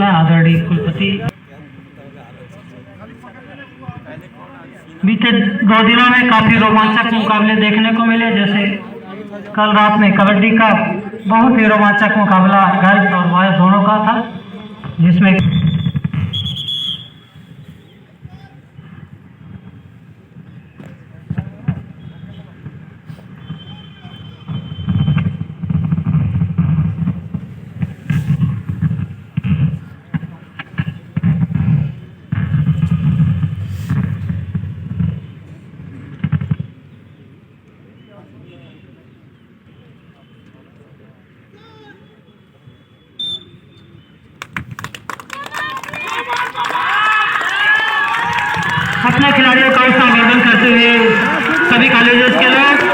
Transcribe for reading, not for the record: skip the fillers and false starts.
आदरणीय कुलपति, बीते 2 दिनों में काफी रोमांचक मुकाबले देखने को मिले। जैसे कल रात में कबड्डी का बहुत ही रोमांचक मुकाबला गर्ल्स और बॉयज दोनों का था, जिसमें अपने खिलाड़ियों का अभिनंदन करते हुए सभी कॉलेजेस के लोग